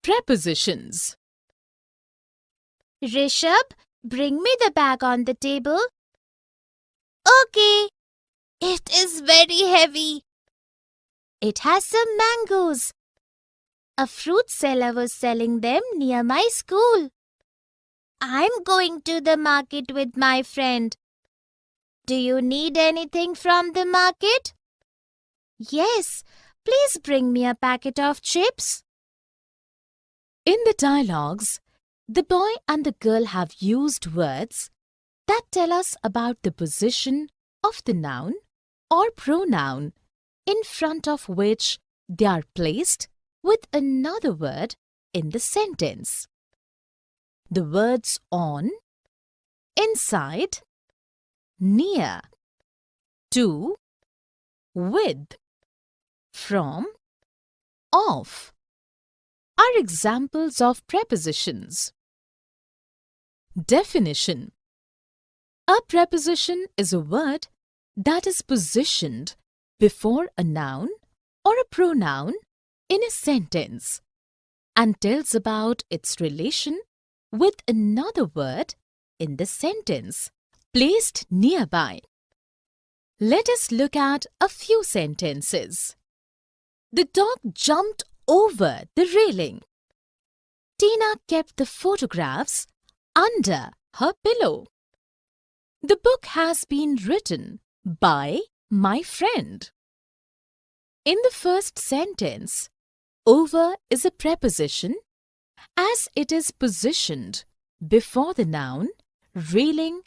Prepositions. Rishabh, bring me the bag on the table. Okay. It is very heavy. It has some mangoes. A fruit seller was selling them near my school. I'm going to the market with my friend. Do you need anything from the market? Yes, please bring me a packet of chips. In the dialogues, the boy and the girl have used words that tell us about the position of the noun or pronoun in front of which they are placed with another word in the sentence. The words on, inside, near, to, with, from, of are examples of prepositions. Definition. A preposition is a word that is positioned before a noun or a pronoun in a sentence and tells about its relation with another word in the sentence placed nearby. Let us look at a few sentences. The dog jumped over the railing. Tina kept the photographs under her pillow. The book has been written by my friend. In the first sentence, over is a preposition as it is positioned before the noun, railing,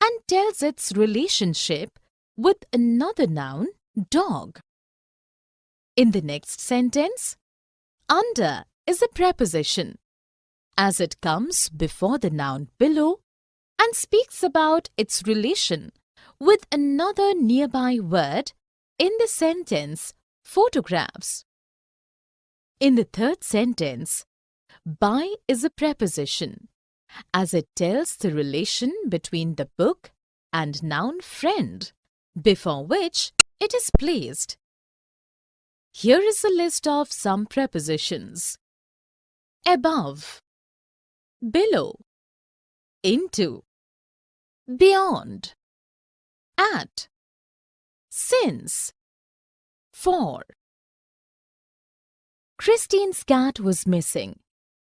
and tells its relationship with another noun, dog. In the next sentence, under is a preposition as it comes before the noun below and speaks about its relation with another nearby word in the sentence photographs. In the third sentence, by is a preposition as it tells the relation between the book and noun friend before which it is placed. Here is a list of some prepositions. Above, below, into, beyond, at, since, for. Christine's cat was missing,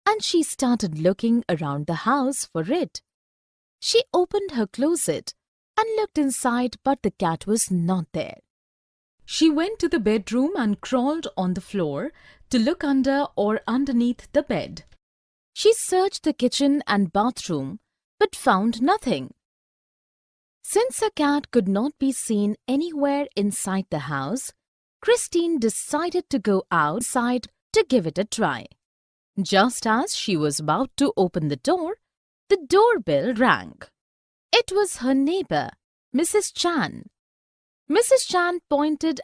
and she started looking around the house for it. She opened her closet and looked inside, but the cat was not there. She went to the bedroom and crawled on the floor to look under or underneath the bed. She searched the kitchen and bathroom but found nothing. Since the cat could not be seen anywhere inside the house, Christine decided to go outside to give it a try. Just as she was about to open the doorbell rang. It was her neighbor, Mrs. Chan. Mrs. Chan pointed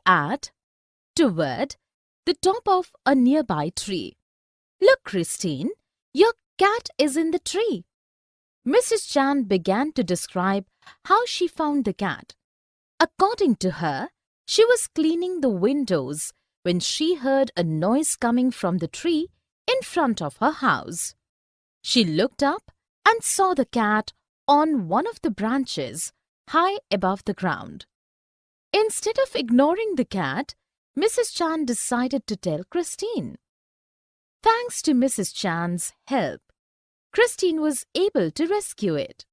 toward the top of a nearby tree. Look, Christine, your cat is in the tree. Mrs. Chan began to describe how she found the cat. According to her, she was cleaning the windows when she heard a noise coming from the tree in front of her house. She looked up and saw the cat on one of the branches high above the ground. Instead of ignoring the cat, Mrs. Chan decided to tell Christine. Thanks to Mrs. Chan's help, Christine was able to rescue it.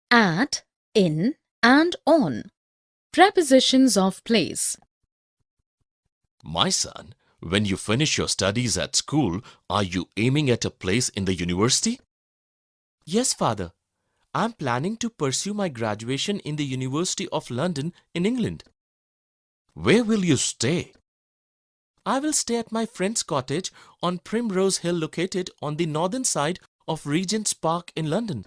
At, in, and on. Prepositions of place. My son, when you finish your studies at school, are you aiming at a place in the university? Yes, Father. I'm planning to pursue my graduation in the University of London in England. Where will you stay? I will stay at my friend's cottage on Primrose Hill located on the northern side of Regent's Park in London.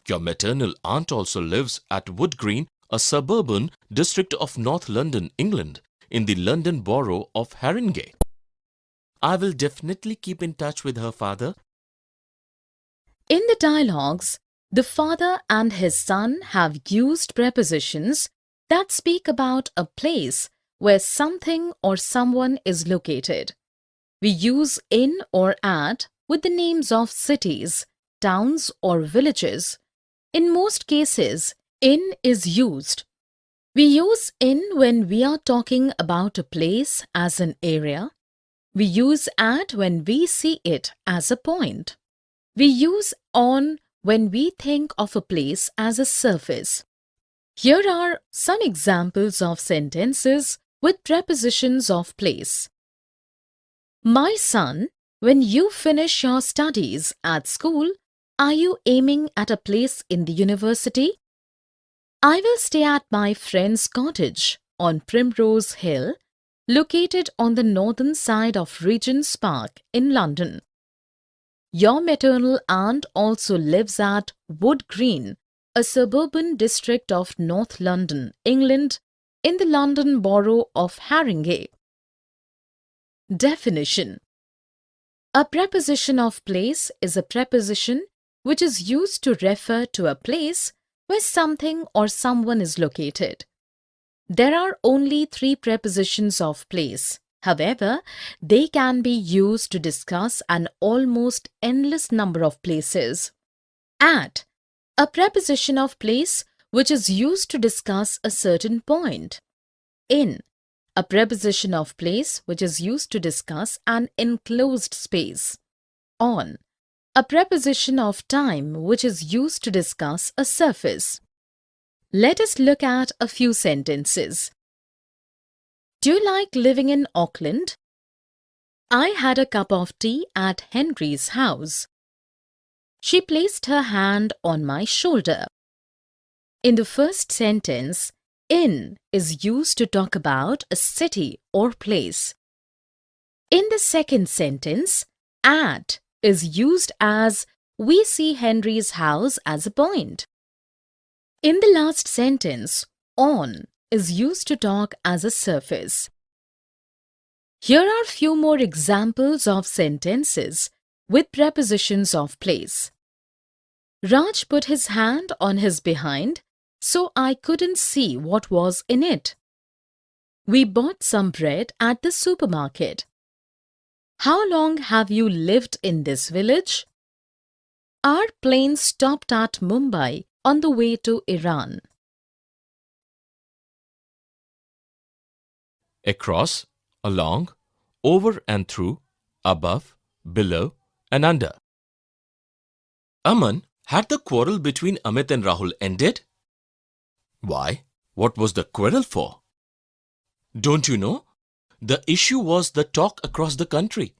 Your maternal aunt also lives at Wood Green, a suburban district of North London, England, in the London borough of Haringey. I will definitely keep in touch with her, Father. In the dialogues, the father and his son have used prepositions that speak about a place where something or someone is located. We use in or at with the names of cities, towns or villages. In most cases, in is used. We use in when we are talking about a place as an area. We use at when we see it as a point. We use on when we think of a place as a surface. Here are some examples of sentences with prepositions of place. My son, when you finish your studies at school, are you aiming at a place in the university? I will stay at my friend's cottage on Primrose Hill, located on the northern side of Regent's Park in London. Your maternal aunt also lives at Wood Green, a suburban district of North London, England, in the London borough of Haringey. Definition: a preposition of place is a preposition which is used to refer to a place where something or someone is located. There are only 3 prepositions of place. However, they can be used to discuss an almost endless number of places. At, a preposition of place which is used to discuss a certain point. In, a preposition of place which is used to discuss an enclosed space. On, a preposition of time which is used to discuss a surface. Let us look at a few sentences. Do you like living in Auckland? I had a cup of tea at Henry's house. She placed her hand on my shoulder. In the first sentence, in is used to talk about a city or place. In the second sentence, at is used as we see Henry's house as a point. In the last sentence, on is used to talk as a surface. Here are few more examples of sentences with prepositions of place. Raj put his hand on his behind, so I couldn't see what was in it. We bought some bread at the supermarket. How long have you lived in this village? Our plane stopped at Mumbai on the way to Iran. Across, along, over and through, above, below, and under. Aman, had the quarrel between Amit and Rahul ended? Why? What was the quarrel for? Don't you know? The issue was the talk across the country.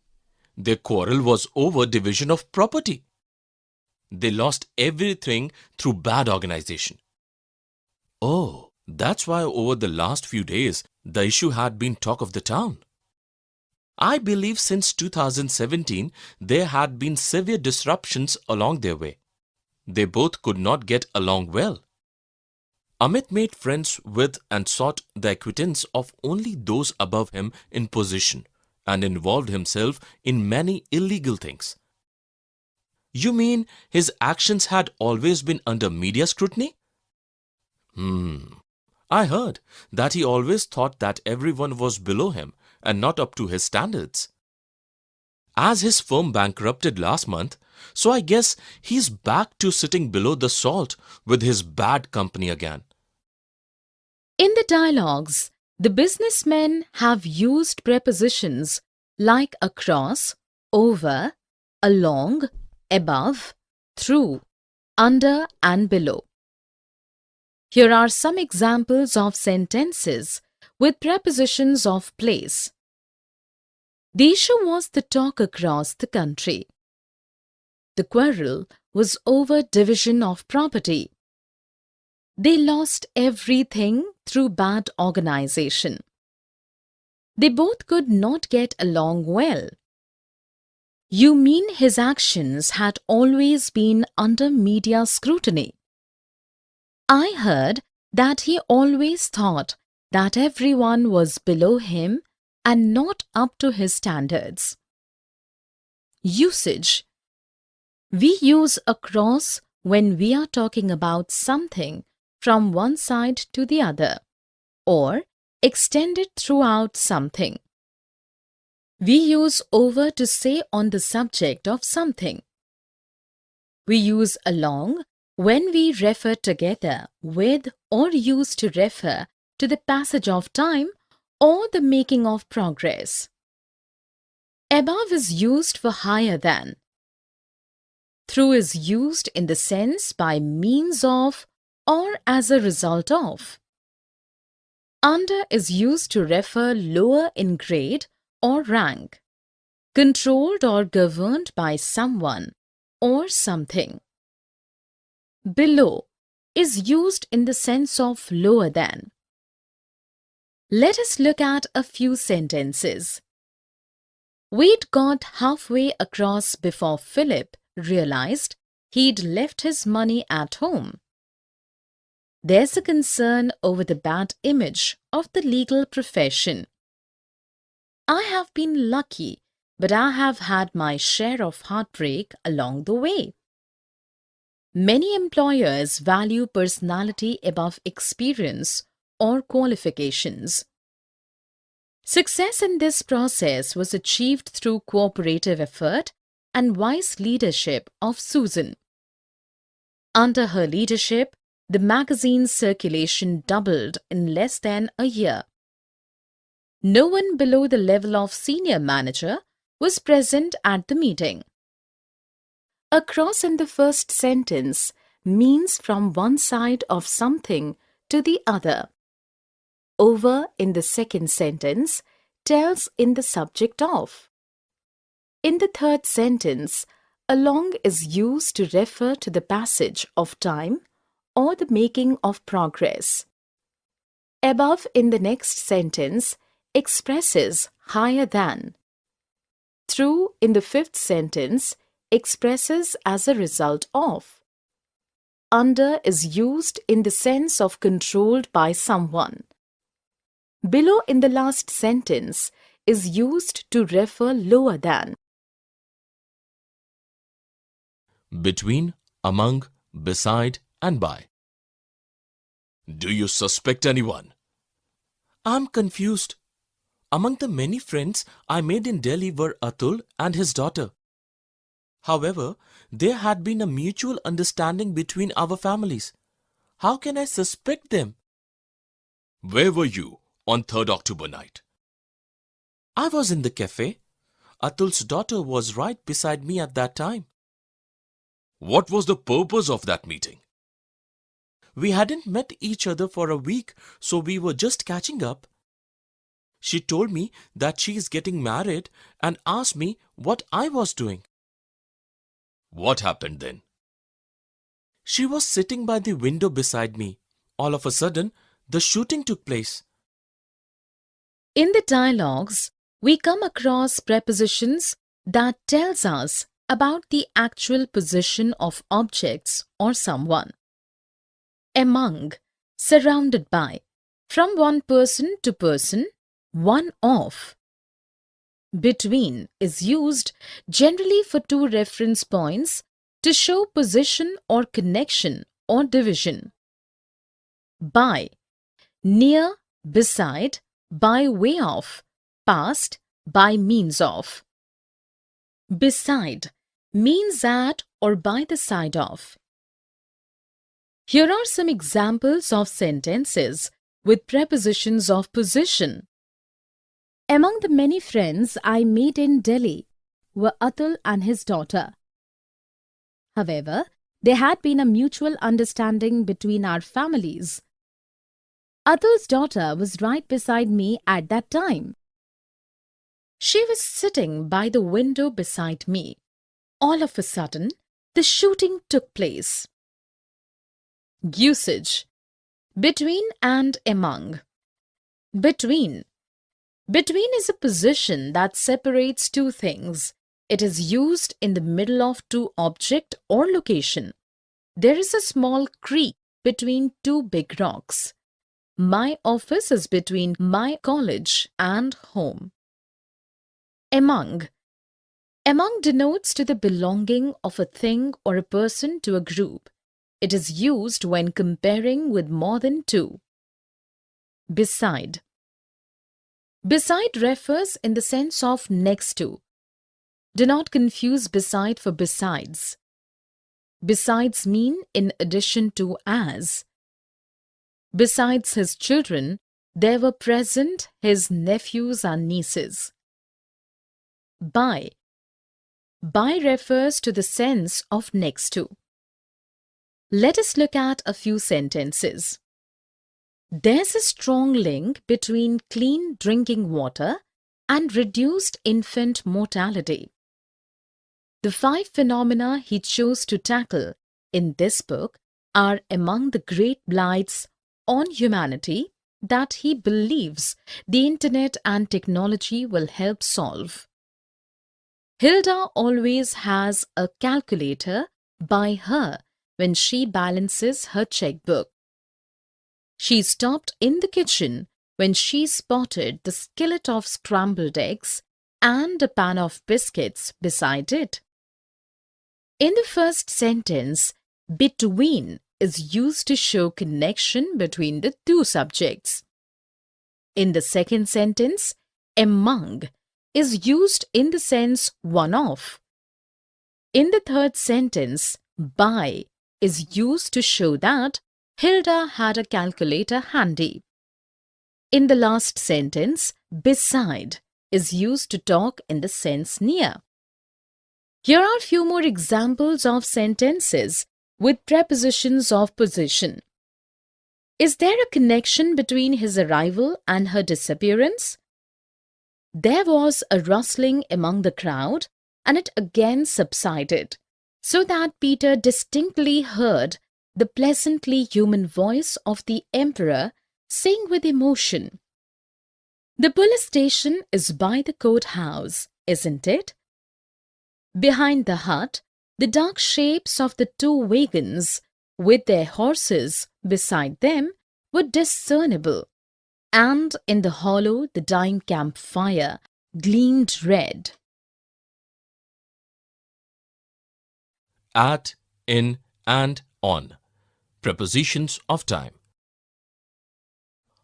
Their quarrel was over division of property. They lost everything through bad organization. Oh, that's why over the last few days, the issue had been talk of the town. I believe since 2017, there had been severe disruptions along their way. They both could not get along well. Amit made friends with and sought the acquaintance of only those above him in position and involved himself in many illegal things. You mean his actions had always been under media scrutiny? I heard that he always thought that everyone was below him and not up to his standards. As his firm bankrupted last month, so I guess he's back to sitting below the salt with his bad company again. In the dialogues, the businessmen have used prepositions like across, over, along, above, through, under and below. Here are some examples of sentences with prepositions of place. The issue was the talk across the country. The quarrel was over division of property. They lost everything through bad organization. They both could not get along well. You mean his actions had always been under media scrutiny? I heard that he always thought that everyone was below him and not up to his standards. Usage. We use across when we are talking about something from one side to the other, or extended throughout something. We use over to say on the subject of something. We use along when we refer together with or use to refer to the passage of time or the making of progress. Above is used for higher than. Through is used in the sense by means of or as a result of. Under is used to refer lower in grade or rank, controlled or governed by someone or something. Below is used in the sense of lower than. Let us look at a few sentences. We'd got halfway across before Philip realized he'd left his money at home. There's a concern over the bad image of the legal profession. I have been lucky, but I have had my share of heartbreak along the way. Many employers value personality above experience or qualifications. Success in this process was achieved through cooperative effort and wise leadership of Susan. Under her leadership, the magazine's circulation doubled in less than a year. No one below the level of senior manager was present at the meeting. Across in the first sentence means from one side of something to the other. Over in the second sentence tells in the subject of. In the third sentence, along is used to refer to the passage of time or the making of progress. Above in the next sentence expresses higher than. Through in the fifth sentence expresses as a result of. Under is used in the sense of controlled by someone. Below in the last sentence is used to refer lower than. Between, among, beside, and by. Do you suspect anyone? I'm confused. Among the many friends I made in Delhi were Atul and his daughter. However, there had been a mutual understanding between our families. How can I suspect them? Where were you on 3rd October night? I was in the cafe. Atul's daughter was right beside me at that time. What was the purpose of that meeting? We hadn't met each other for a week, so we were just catching up. She told me that she is getting married and asked me what I was doing. What happened then? She was sitting by the window beside me. All of a sudden, the shooting took place. In the dialogues, we come across prepositions that tells us about the actual position of objects or someone. Among, surrounded by, from one person to person, one of. Between is used generally for two reference points to show position or connection or division. By, near, beside, by way of, past, by means of. Beside means at or by the side of. Here are some examples of sentences with prepositions of position. Among the many friends I made in Delhi were Atul and his daughter. However, there had been a mutual understanding between our families. Atul's daughter was right beside me at that time. She was sitting by the window beside me. All of a sudden, the shooting took place. Usage: between and among. Between. Between is a position that separates two things. It is used in the middle of two object or location. There is a small creek between two big rocks. My office is between my college and home. Among. Among denotes to the belonging of a thing or a person to a group. It is used when comparing with more than two. Beside. Beside refers in the sense of next to. Do not confuse beside for besides. Besides mean in addition to as. Besides his children, there were present his nephews and nieces. By. By refers to the sense of next to. Let us look at a few sentences. There's a strong link between clean drinking water and reduced infant mortality. The 5 phenomena he chose to tackle in this book are among the great blights on humanity that he believes the internet and technology will help solve. Hilda always has a calculator by her when she balances her checkbook. She stopped in the kitchen when she spotted the skillet of scrambled eggs and a pan of biscuits beside it. In the first sentence, between is used to show connection between the two subjects. In the second sentence, among is used in the sense one of. In the third sentence, by is used to show that Hilda had a calculator handy. In the last sentence, beside is used to talk in the sense near. Here are few more examples of sentences with prepositions of position. Is there a connection between his arrival and her disappearance? There was a rustling among the crowd, and it again subsided, so that Peter distinctly heard the pleasantly human voice of the emperor saying with emotion, "The police station is by the courthouse, isn't it?" Behind the hut, the dark shapes of the 2 wagons, with their horses beside them, were discernible, and in the hollow the dying campfire gleamed red. At, in, and on. Prepositions of time.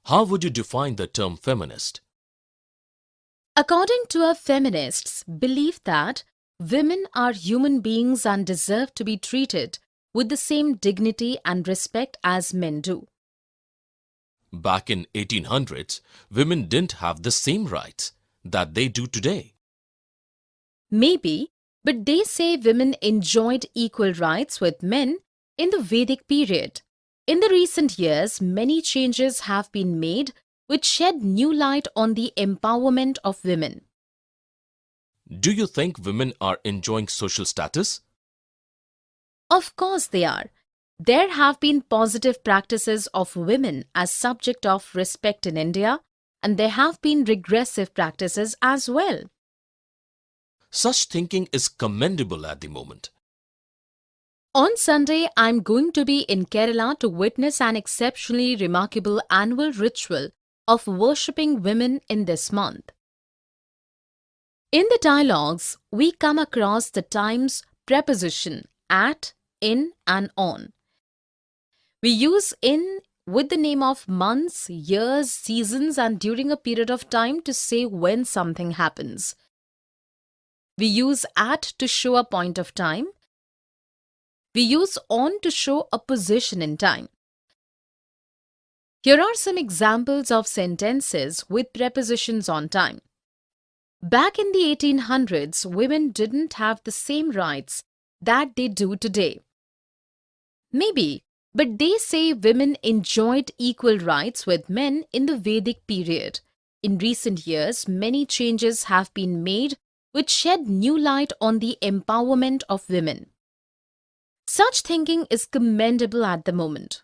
How would you define the term feminist? According to a feminist's belief that women are human beings and deserve to be treated with the same dignity and respect as men do. Back in 1800s, women didn't have the same rights that they do today. Maybe, but they say women enjoyed equal rights with men in the Vedic period. In the recent years, many changes have been made which shed new light on the empowerment of women. Do you think women are enjoying social status? Of course they are. There have been positive practices of women as subject of respect in India, and there have been regressive practices as well. Such thinking is commendable at the moment. On Sunday, I'm going to be in Kerala to witness an exceptionally remarkable annual ritual of worshipping women in this month. In the dialogues, we come across the times preposition at, in, and on. We use in with the name of months, years, seasons, and during a period of time to say when something happens. We use at to show a point of time. We use on to show a position in time. Here are some examples of sentences with prepositions on time. Back in the 1800s, women didn't have the same rights that they do today. Maybe, but they say women enjoyed equal rights with men in the Vedic period. In recent years, many changes have been made which shed new light on the empowerment of women. Such thinking is commendable at the moment.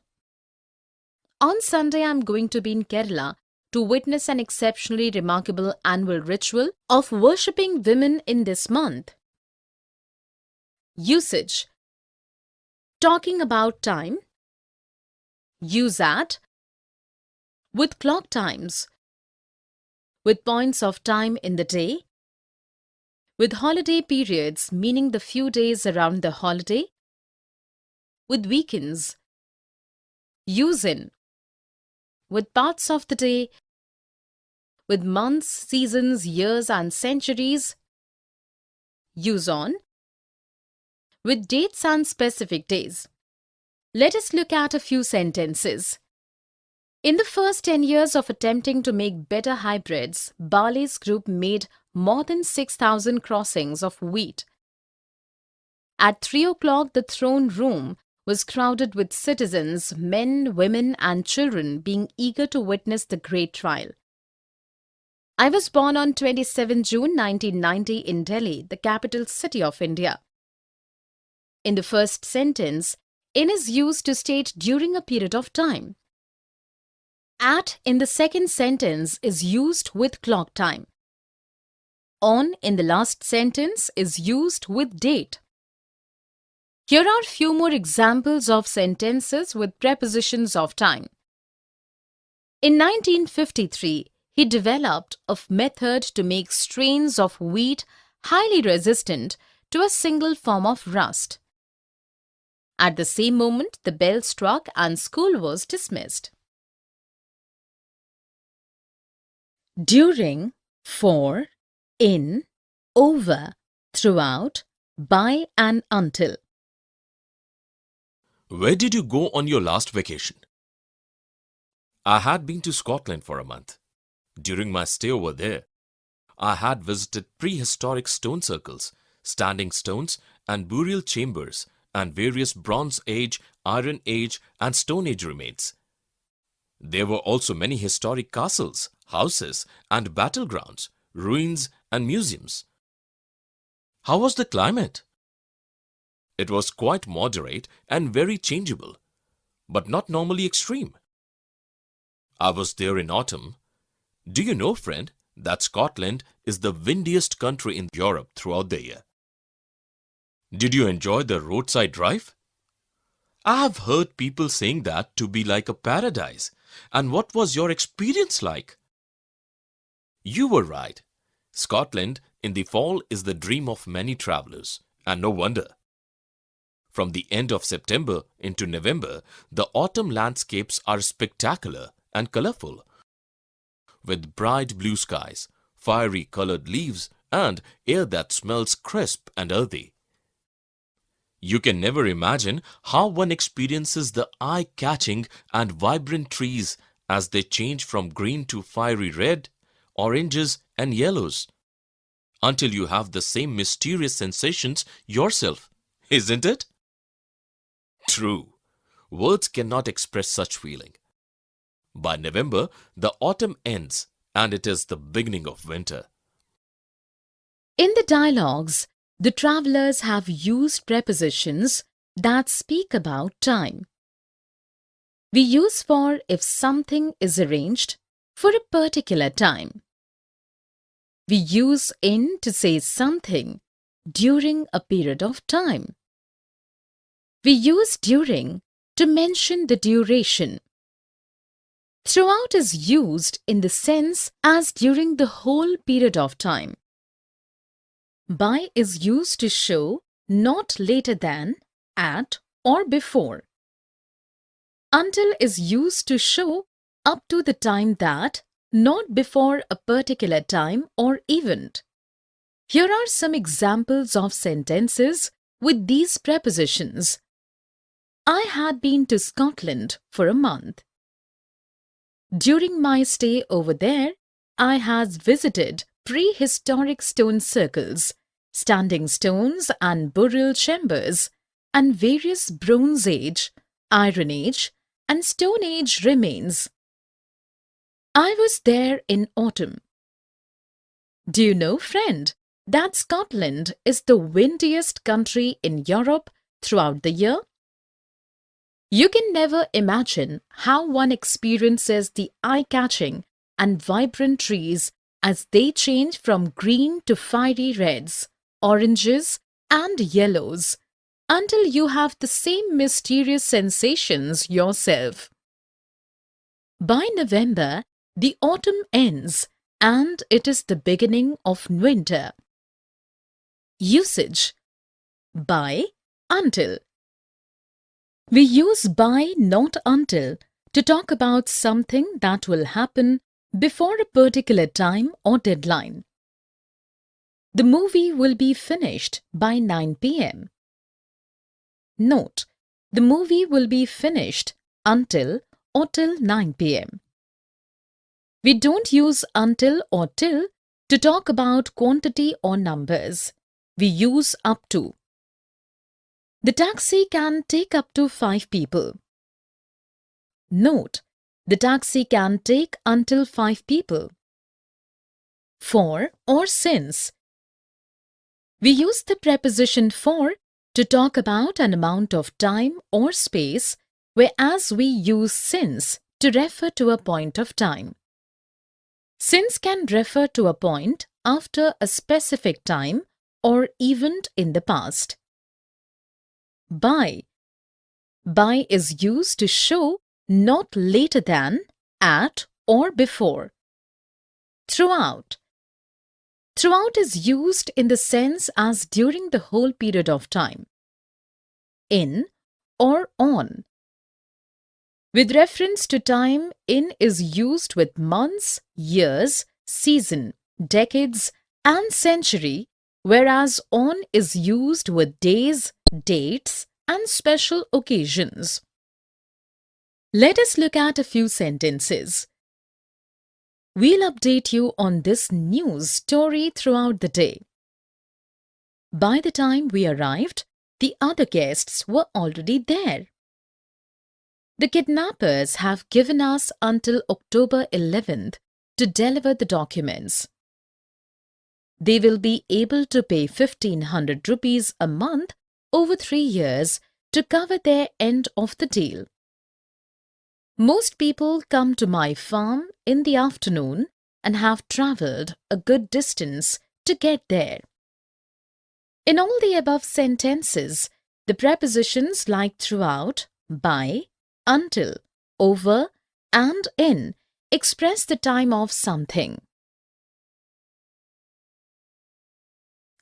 On Sunday, I'm going to be in Kerala to witness an exceptionally remarkable annual ritual of worshipping women in this month. Usage. Talking about time. Use at. With clock times. With points of time in the day. With holiday periods, meaning the few days around the holiday. With weekends. Use in. With parts of the day. with months, seasons, years and centuries. Use on with dates and specific days. Let us look at a few sentences. In the first 10 years of attempting to make better hybrids, Barley's group made more than 6,000 crossings of wheat. At 3 o'clock, the throne room was crowded with citizens, men, women and children being eager to witness the great trial. I was born on 27 June 1990 in Delhi, the capital city of India. In the first sentence, in is used to state during a period of time. At in the second sentence is used with clock time. On in the last sentence is used with date. Here are few more examples of sentences with prepositions of time. In 1953, he developed a method to make strains of wheat highly resistant to a single form of rust. At the same moment, the bell struck and school was dismissed. During, for, in, over, throughout, by and until. Where did you go on your last vacation? I had been to Scotland for a month. During my stay over there, I had visited prehistoric stone circles, standing stones and burial chambers and various Bronze Age, Iron Age and Stone Age remains. There were also many historic castles, houses and battlegrounds, ruins and museums. How was the climate? It was quite moderate and very changeable, but not normally extreme. I was there in autumn. Do you know, friend, that Scotland is the windiest country in Europe throughout the year? Did you enjoy the roadside drive? I have heard people saying that to be like a paradise. And what was your experience like? You were right. Scotland in the fall is the dream of many travelers, and no wonder. From the end of September into November, the autumn landscapes are spectacular and colorful, with bright blue skies, fiery colored leaves, and air that smells crisp and earthy. You can never imagine how one experiences the eye-catching and vibrant trees as they change from green to fiery red, oranges, and yellows, until you have the same mysterious sensations yourself, isn't it? True, words cannot express such feeling. By November, the autumn ends and it is the beginning of winter. In the dialogues, the travelers have used prepositions that speak about time. We use for if something is arranged for a particular time. We use in to say something during a period of time. We use during to mention the duration. Throughout is used in the sense as during the whole period of time. By is used to show not later than, at, or before. Until is used to show up to the time that, not before a particular time or event. Here are some examples of sentences with these prepositions. I had been to Scotland for a month. During my stay over there, I had visited prehistoric stone circles, standing stones and burial chambers, and various Bronze Age, Iron Age, and Stone Age remains. I was there in autumn. Do you know, friend, that Scotland is the windiest country in Europe throughout the year? You can never imagine how one experiences the eye-catching and vibrant trees as they change from green to fiery reds, oranges, and yellows, until you have the same mysterious sensations yourself. By November, the autumn ends and it is the beginning of winter. Usage: by, until. We use by, not until, to talk about something that will happen before a particular time or deadline. The movie will be finished by 9 p.m. Note: the movie will be finished until or till 9 p.m. We don't use until or till to talk about quantity or numbers. We use up to. The taxi can take up to 5 people. Note: the taxi can take until 5 people. For or since. We use the preposition for to talk about an amount of time or space, whereas we use since to refer to a point of time. Since can refer to a point after a specific time or event in the past. By. By is used to show not later than, at, or before. Throughout. Throughout is used in the sense as during the whole period of time. In or on. With reference to time, in is used with months, years, season, decades, and century, whereas on is used with days, dates, and special occasions. Let us look at a few sentences. We'll update you on this news story throughout the day. By the time we arrived, the other guests were already there. The kidnappers have given us until October 11th to deliver the documents. They will be able to pay 1,500 rupees a month over 3 years to cover their end of the deal. Most people come to my farm in the afternoon and have travelled a good distance to get there. In all the above sentences, the prepositions like throughout, by, until, over, and in express the time of something.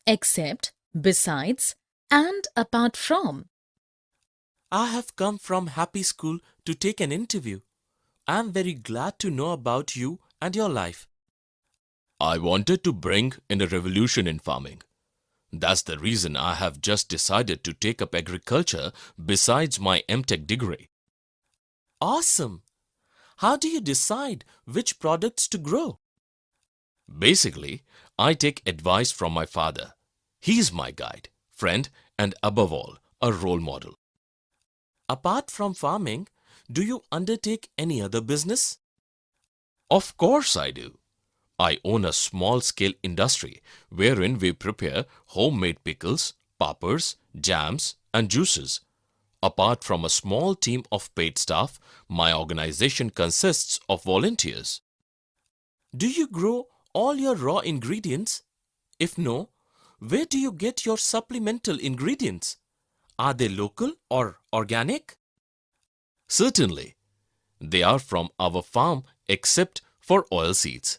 Except, besides, and apart from. I have come from Happy School to take an interview. I am very glad to know about you and your life. I wanted to bring in a revolution in farming. That's the reason I have just decided to take up agriculture besides my MTech degree. Awesome! How do you decide which products to grow? Basically, I take advice from my father. He's my guide, friend, and above all, a role model. Apart from farming, do you undertake any other business? Of course I do. I own a small-scale industry wherein we prepare homemade pickles, pappers, jams, and juices. Apart from a small team of paid staff, my organization consists of volunteers. Do you grow all your raw ingredients? If no, where do you get your supplemental ingredients? Are they local or organic? Certainly, they are from our farm except for oilseeds.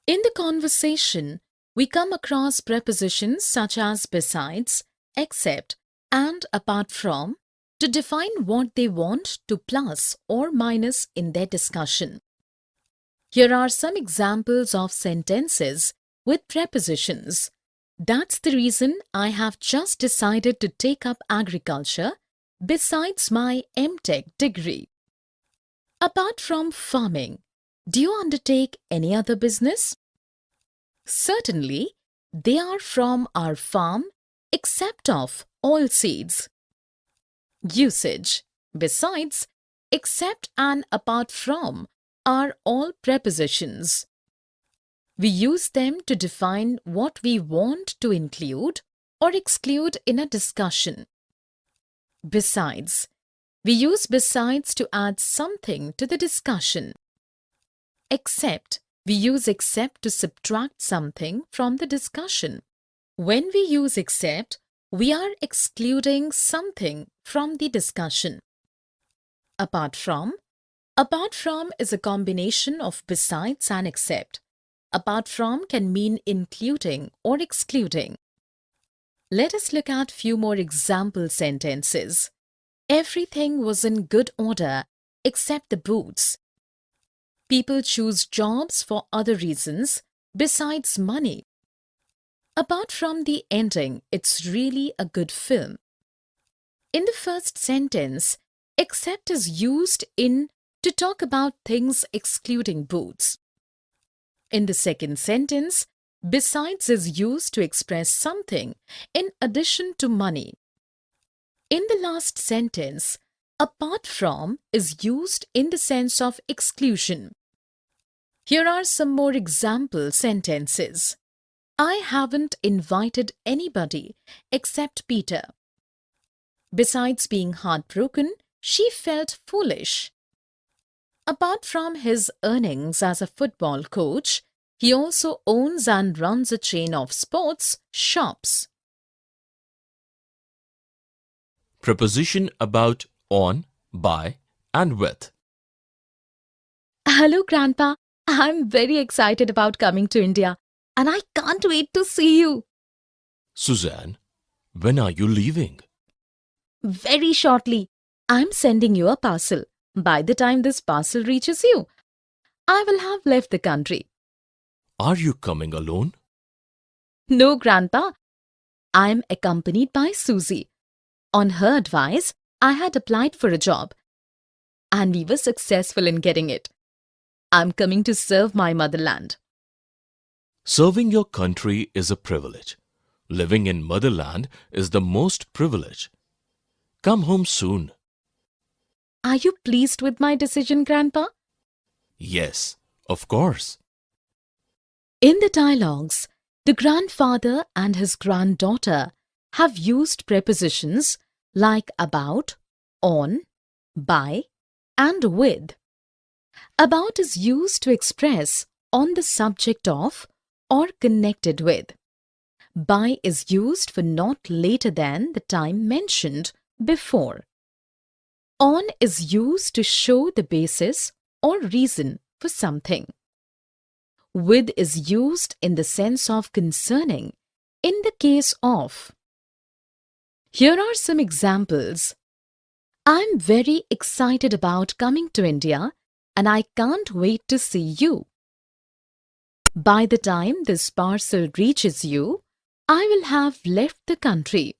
In the conversation, we come across prepositions such as besides, except, and apart from to define what they want to plus or minus in their discussion. Here are some examples of sentences with prepositions. That's the reason I have just decided to take up agriculture besides my MTech degree. Apart from farming, do you undertake any other business? Certainly, they are from our farm except of oilseeds. Usage, besides, except and apart from are all prepositions. We use them to define what we want to include or exclude in a discussion. Besides, we use besides to add something to the discussion. Except, we use except to subtract something from the discussion. When we use except, we are excluding something from the discussion. Apart from is a combination of besides and except. Apart from can mean including or excluding. Let us look at few more example sentences. Everything was in good order except the boots. People choose jobs for other reasons besides money. Apart from the ending, it's really a good film. In the first sentence, except is used in to talk about things excluding boots. In the second sentence, besides is used to express something in addition to money. In the last sentence, apart from is used in the sense of exclusion. Here are some more example sentences. I haven't invited anybody except Peter. Besides being heartbroken, she felt foolish. Apart from his earnings as a football coach, he also owns and runs a chain of sports shops. Preposition about on, by, and with. Hello, Grandpa. I'm very excited about coming to India and I can't wait to see you. Suzanne, when are you leaving? Very shortly, I'm sending you a parcel. By the time this parcel reaches you, I will have left the country. Are you coming alone? No, Grandpa. I'm accompanied by Susie. On her advice, I had applied for a job and we were successful in getting it. I'm coming to serve my motherland. Serving your country is a privilege. Living in motherland is the most privilege. Come home soon. Are you pleased with my decision, Grandpa? Yes, of course. In the dialogues, the grandfather and his granddaughter have used prepositions like about, on, by, and with. About is used to express on the subject of or connected with. By is used for not later than the time mentioned before. On is used to show the basis or reason for something. With is used in the sense of concerning in the case of. Here are some examples. I'm very excited about coming to India and I can't wait to see you. By the time this parcel reaches you, I will have left the country.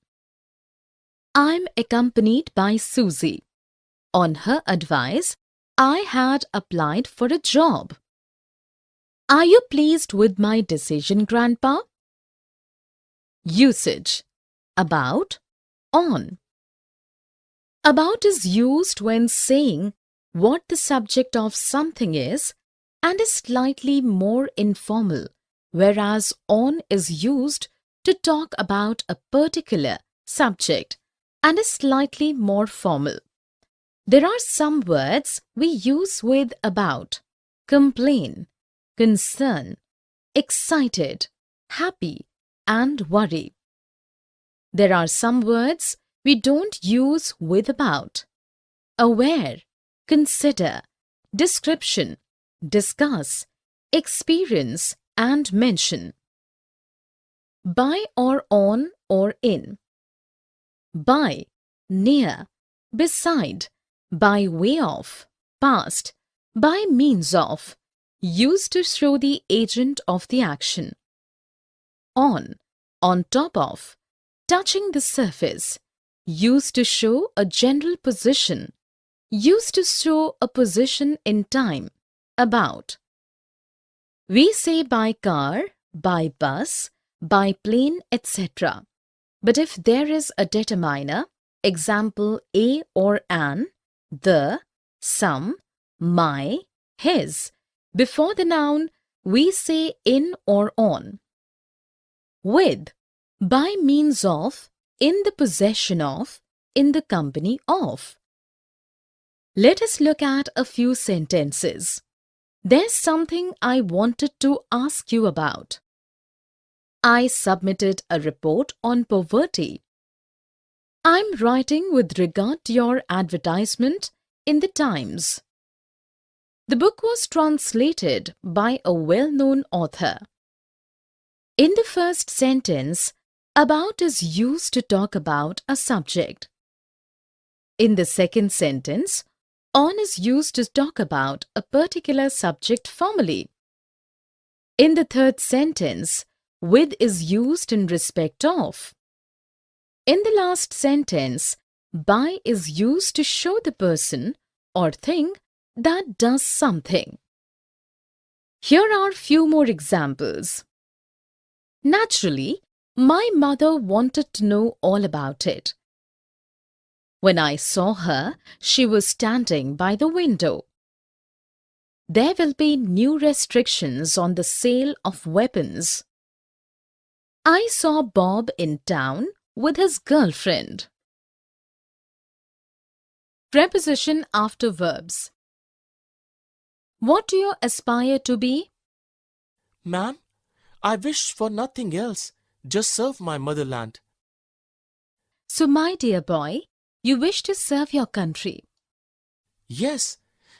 I'm accompanied by Susie. On her advice, I had applied for a job. Are you pleased with my decision, Grandpa? Usage. About, on. About is used when saying what the subject of something is and is slightly more informal, whereas on is used to talk about a particular subject and is slightly more formal. There are some words we use with about: complain, concern, excited, happy, and worry. There are some words we don't use with about: aware, consider, description, discuss, experience, and mention. By or on or in. By, near, beside, by way of, past, by means of, used to show the agent of the action. On top of, touching the surface, used to show a general position, used to show a position in time, about. We say by car, by bus, by plane, etc. But if there is a determiner, example a or an, the, some, my, his, before the noun, we say in or on. With, by means of, in the possession of, in the company of. Let us look at a few sentences. There's something I wanted to ask you about. I submitted a report on poverty. I'm writing with regard to your advertisement in the Times. The book was translated by a well-known author. In the first sentence, about is used to talk about a subject. In the second sentence, On is used to talk about a particular subject formally. In the third sentence, with is used in respect of. In the last sentence, by is used to show the person or thing that does something. Here are few more examples. Naturally, my mother wanted to know all about it. When I saw her, she was standing by the window. There will be new restrictions on the sale of weapons. I saw Bob in town with his girlfriend. Preposition after verbs. What do you aspire to be? Ma'am, I wish for nothing else, just serve my motherland. So, my dear boy, you wish to serve your country. Yes,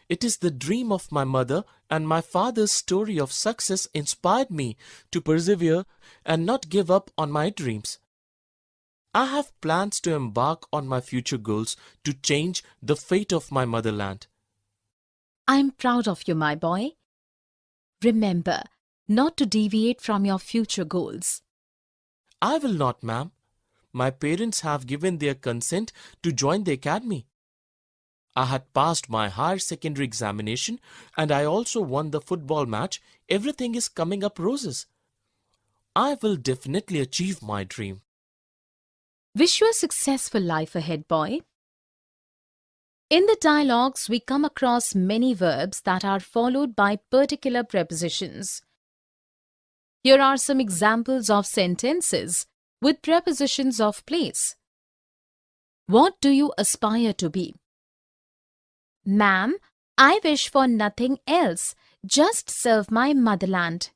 it is the dream of my mother, and my father's story of success inspired me to persevere and not give up on my dreams. I have plans to embark on my future goals to change the fate of my motherland. I am proud of you, my boy. Remember not to deviate from your future goals. I will not, ma'am. My parents have given their consent to join the academy. I had passed my higher secondary examination and I also won the football match. Everything is coming up roses. I will definitely achieve my dream. Wish you a successful life ahead, boy. In the dialogues, we come across many verbs that are followed by particular prepositions. Here are some examples of sentences with prepositions of place. What do you aspire to be? Ma'am, I wish for nothing else, just serve my motherland.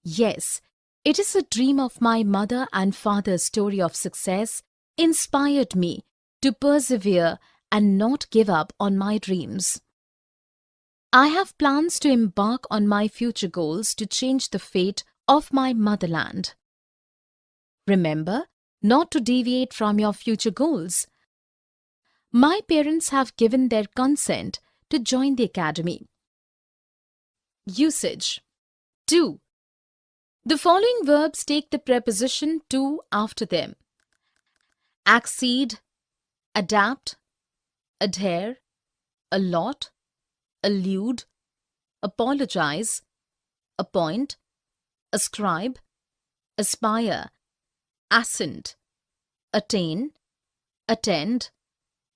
Yes, it is a dream of my mother and father's story of success inspired me to persevere and not give up on my dreams. I have plans to embark on my future goals to change the fate of my motherland. Remember not to deviate from your future goals. My parents have given their consent to join the academy. Usage. 2. The following verbs take the preposition to after them. Accede, adapt, adhere, allot, allude, apologize, appoint, ascribe, aspire, assent, attain, attend,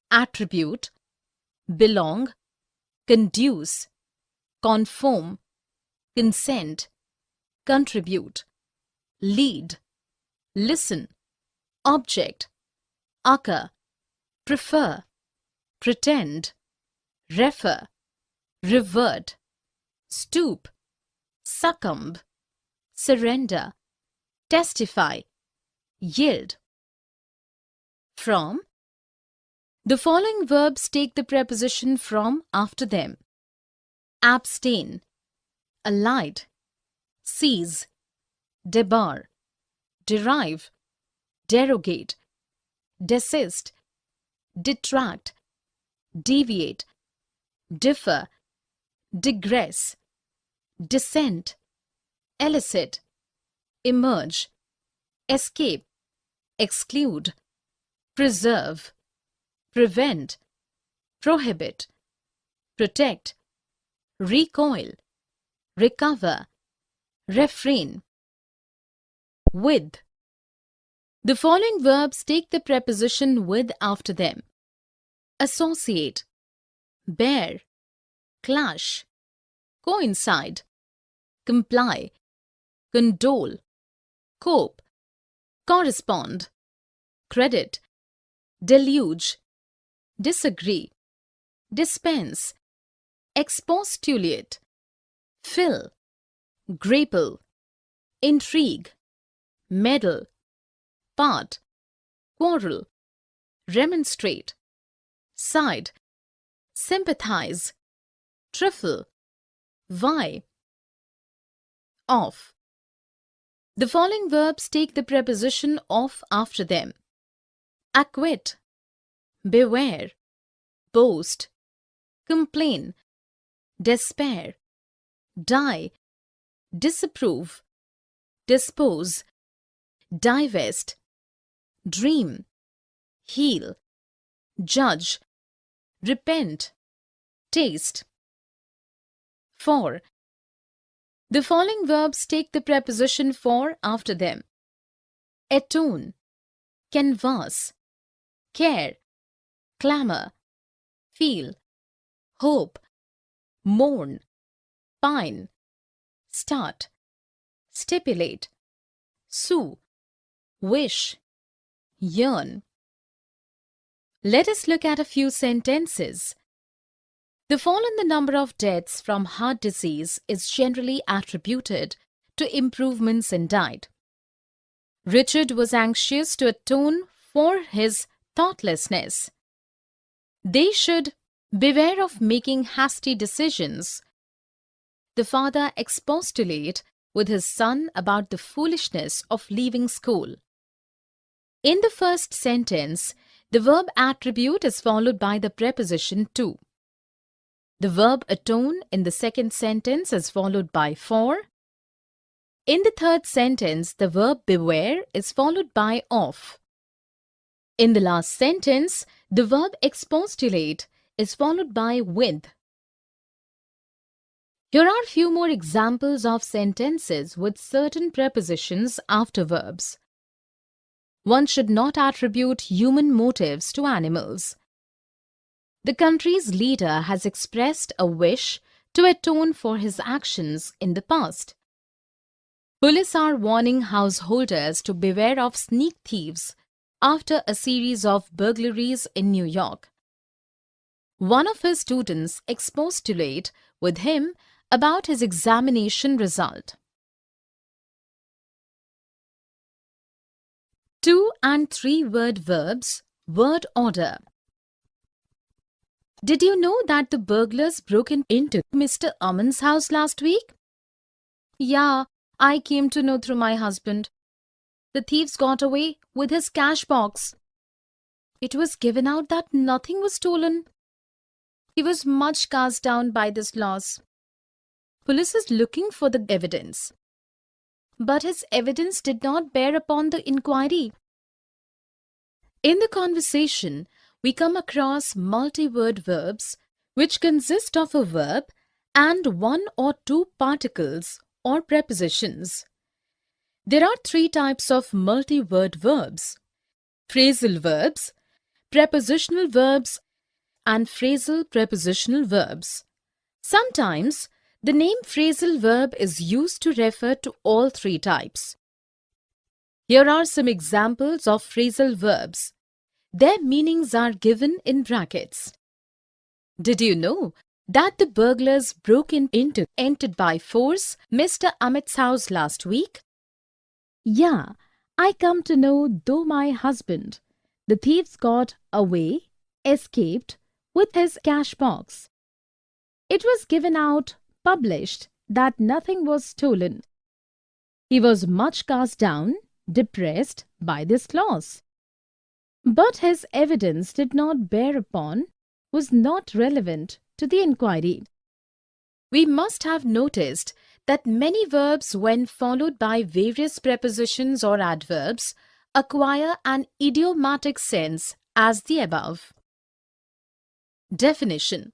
attribute, belong, conduce, conform, consent, contribute, lead, listen, object, occur, prefer, pretend, refer, revert, stoop, succumb, surrender, testify, yield. From. The following verbs take the preposition from after them. Abstain, alight, seize, debar, derive, derogate, desist, detract, deviate, differ, digress, dissent, elicit, emerge, escape, exclude, preserve, prevent, prohibit, protect, recoil, recover, refrain. With. The following verbs take the preposition with after them. Associate, bear, clash, coincide, comply, condole, cope, correspond, credit, deluge, disagree, dispense, expostulate, fill, grapple, intrigue, meddle, part, quarrel, remonstrate, side, sympathize, trifle, vie. Off. The following verbs take the preposition of after them. Acquit, beware, boast, complain, despair, die, disapprove, dispose, divest, dream, heal, judge, repent, taste. 4. The following verbs take the preposition for after them. Atone, canvass, care, clamor, feel, hope, mourn, pine, start, stipulate, sue, wish, yearn. Let us look at a few sentences. The fall in the number of deaths from heart disease is generally attributed to improvements in diet. Richard was anxious to atone for his thoughtlessness. They should beware of making hasty decisions. The father expostulate with his son about the foolishness of leaving school. In the first sentence, the verb attribute is followed by the preposition to. The verb atone in the second sentence is followed by for. In the third sentence, the verb beware is followed by of. In the last sentence, the verb expostulate is followed by with. Here are few more examples of sentences with certain prepositions after verbs. One should not attribute human motives to animals. The country's leader has expressed a wish to atone for his actions in the past. Police are warning householders to beware of sneak thieves after a series of burglaries in New York. One of his students expostulate with him about his examination result. 2 and 3 word verbs, word order. Did you know that the burglars broke into Mr. Aman's house last week? Yeah, I came to know through my husband. The thieves got away with his cash box. It was given out that nothing was stolen. He was much cast down by this loss. Police is looking for the evidence. But his evidence did not bear upon the inquiry. In the conversation, we come across multi-word verbs which consist of a verb and 1 or 2 particles or prepositions. There are 3 types of multi-word verbs: phrasal verbs, prepositional verbs, and phrasal prepositional verbs. Sometimes, the name phrasal verb is used to refer to all 3 types. Here are some examples of phrasal verbs. Their meanings are given in brackets. Did you know that the burglars entered by force Mr. Amit's house last week? Yeah, I come to know though my husband. The thieves got away, escaped with his cash box. It was given out, published, that nothing was stolen. He was much cast down, depressed by this loss. But his evidence did not bear upon, was not relevant to the inquiry. We must have noticed that many verbs, when followed by various prepositions or adverbs, acquire an idiomatic sense as the above. Definition: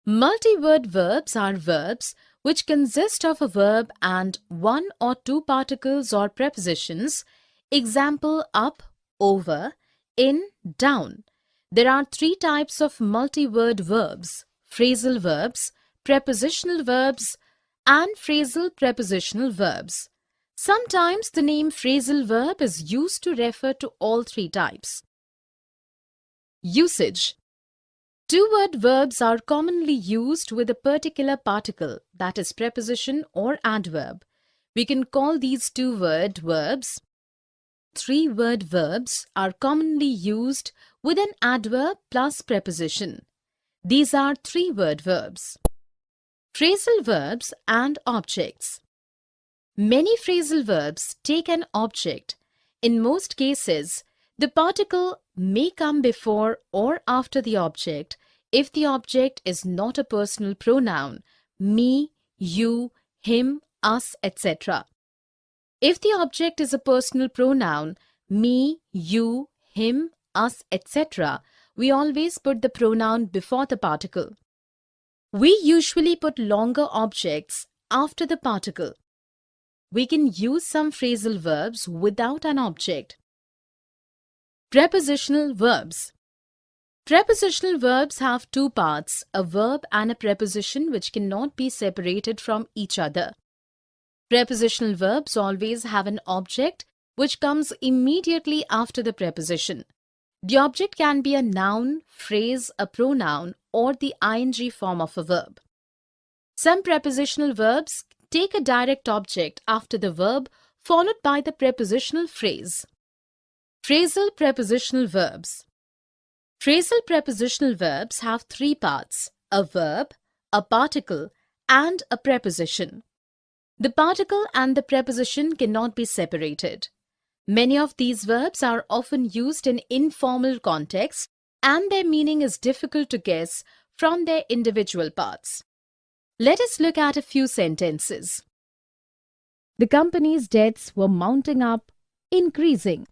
multi-word verbs are verbs which consist of a verb and 1 or 2 particles or prepositions. Example: up, over, in, down. There are 3 types of multi-word verbs: phrasal verbs, prepositional verbs, and phrasal prepositional verbs. Sometimes the name phrasal verb is used to refer to all 3 types. Usage: 2-word verbs are commonly used with a particular particle, that is preposition or adverb. We can call these 2-word verbs. 3-word verbs are commonly used with an adverb plus preposition. These are 3-word verbs. Phrasal verbs and objects. Many phrasal verbs take an object. In most cases, the particle may come before or after the object if the object is not a personal pronoun, me, you, him, us, etc. If the object is a personal pronoun, me, you, him, us, etc., we always put the pronoun before the particle. We usually put longer objects after the particle. We can use some phrasal verbs without an object. Prepositional verbs. Prepositional verbs have two parts, a verb and a preposition, which cannot be separated from each other. Prepositional verbs always have an object which comes immediately after the preposition. The object can be a noun, phrase, a pronoun, or the ing form of a verb. Some prepositional verbs take a direct object after the verb followed by the prepositional phrase. Phrasal prepositional verbs. Phrasal prepositional verbs have three parts, a verb, a particle, and a preposition. The particle and the preposition cannot be separated. Many of these verbs are often used in informal contexts, and their meaning is difficult to guess from their individual parts. Let us look at a few sentences. The company's debts were mounting up, increasing.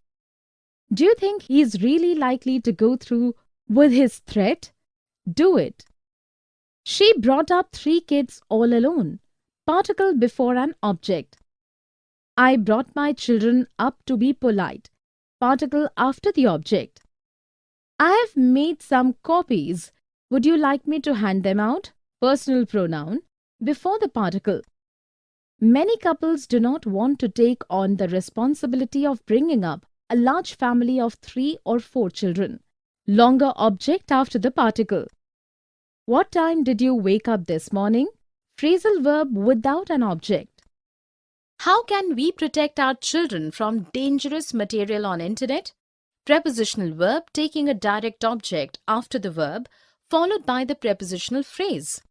Do you think he is really likely to go through with his threat? Do it. She brought up 3 kids all alone. Particle before an object. I brought my children up to be polite. Particle after the object. I have made some copies. Would you like me to hand them out? Personal pronoun before the particle. Many couples do not want to take on the responsibility of bringing up a large family of 3 or 4 children. Longer object after the particle. What time did you wake up this morning? Phrasal verb without an object. How can we protect our children from dangerous material on internet? Prepositional verb taking a direct object after the verb followed by the prepositional phrase.